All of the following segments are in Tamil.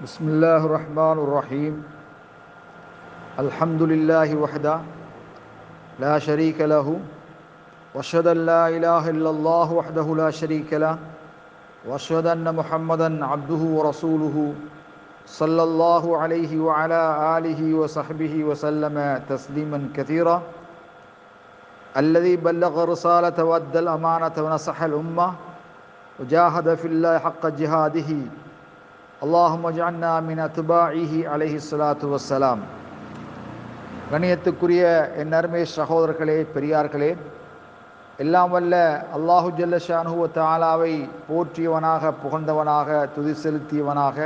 بسم الله الرحمن الرحيم. الحمد لله وحده لا شريك له واشهد ان لا اله الا الله وحده لا شريك له واشهد ان محمدا عبده ورسوله صلى الله عليه وعلى اله وصحبه وسلم تسليما كثيرا. الذي بلغ الرسالة وأدى الأمانة ونصح الأمة وجاهد في الله حق جهاده اللهم اجعلنا من أتباعه عليه الصلاة والسلام. கணியத்துக்குரிய என் அருமை சகோதரர்களே, பெரியார்களே, எல்லாம் வல்ல அல்லாஹு ஜல்ல ஷானுஹு வ தஆலாவை போற்றியவனாக, புகழ்ந்தவனாக, துதி செலுத்தியவனாக,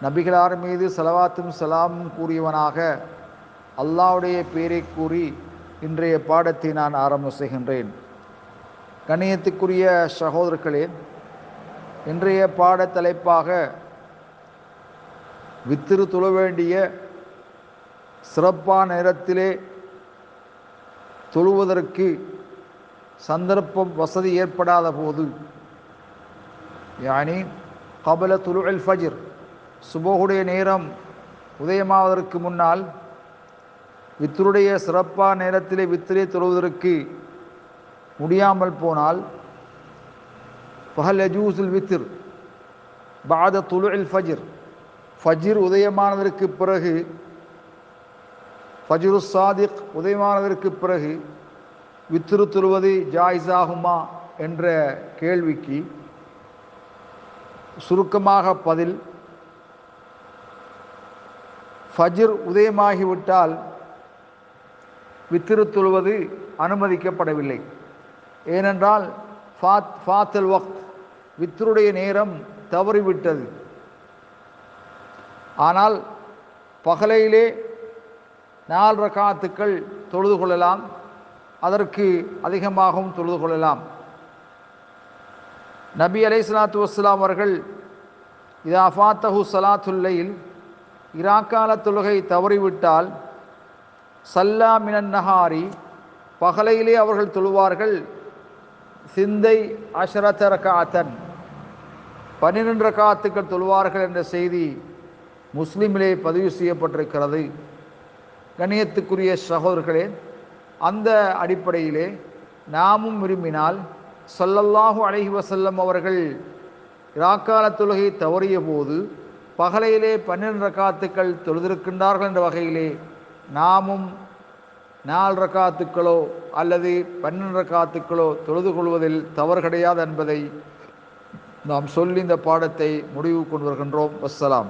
நபிகளார் மீது ஸலவாத்தும் ஸலாமும் கூறியவனாக அல்லாஹ்வுடைய பெயரை கூறி இன்றைய பாடத்தை நான் ஆரம்பம் செய்கின்றேன். கண்ணியத்துக்குரிய சகோதரர்களே, இன்றைய பாட தலைப்பாக வித்திரு தொழ வேண்டிய சிறப்பான நேரத்திலே தொழுவதற்கு சந்தர்ப்பம் வசதி ஏற்படாத போது, யானி கபல துலுல் ஃபஜ்ர், சுபஹுடைய நேரம் உதயமாவதற்கு முன்னால் வித்தருடைய சிறப்பான நேரத்திலே வித்திரை தொழுவதற்கு முடியாமல் போனால், ஃபஹல் யஜூஸுல் வித்ர் பஅத துலுல் ஃபஜ்ர், ஃபஜ்ர் உதயமானதற்கு பிறகு, ஃபஜ்ரு சாதிக் உதயமானதற்கு பிறகு வித்ரு தொழுவது ஜாயிஸாகுமா என்ற கேள்விக்கு சுருக்கமாக பதில், ஃபஜ்ர் உதயமாகிவிட்டால் வித்திரு தொழுவது அனுமதிக்கப்படவில்லை. ஏனென்றால் ஃபாத்தல் வக்த், வித்தருடைய நேரம் தவறிவிட்டது. ஆனால் பகலையிலே 4 ரகாத்துக்கள் தொழுது கொள்ளலாம், அதற்கு அதிகமாகவும் தொழுது கொள்ளலாம். நபி அலைஹிஸ்ஸலாத்து வஸ்ஸலாம் அவர்கள் இதா ஃபாத்தஹு ஸலாத்துல் லைல், இராக்கால தொழுகை தவறிவிட்டால், சல்லா மினன் நஹாரி, பகலையிலே அவர்கள் தொழுவார்கள், சிந்தை அஷரத ரகாத்தன், 12 ரகாத்துக்கள் தொழுவார்கள் என்ற செய்தி முஸ்லிமிலே பதிவு செய்யப்பட்டிருக்கிறது. கண்ணியத்துக்குரிய சகோதரர்களே, அந்த அடிப்படையிலே நாமும் விரும்பினால் ஸல்லல்லாஹு அலைஹி வஸல்லம் அவர்கள் இராக்கால தொழுகை தவறிய போது பகலையிலே 12 ரகாத்துக்கள் தொழுதிருக்கின்றார்கள் என்ற வகையிலே நாமும் 4 ரகாத்துக்களோ அல்லது 12 ரகாத்துக்களோ தொழுது கொள்வதில் தவறு கிடையாது என்பதை நாம் சொல்லி இந்த பாடத்தை முடிவு கொண்டு வருகின்றோம். வஸ்ஸலாம்.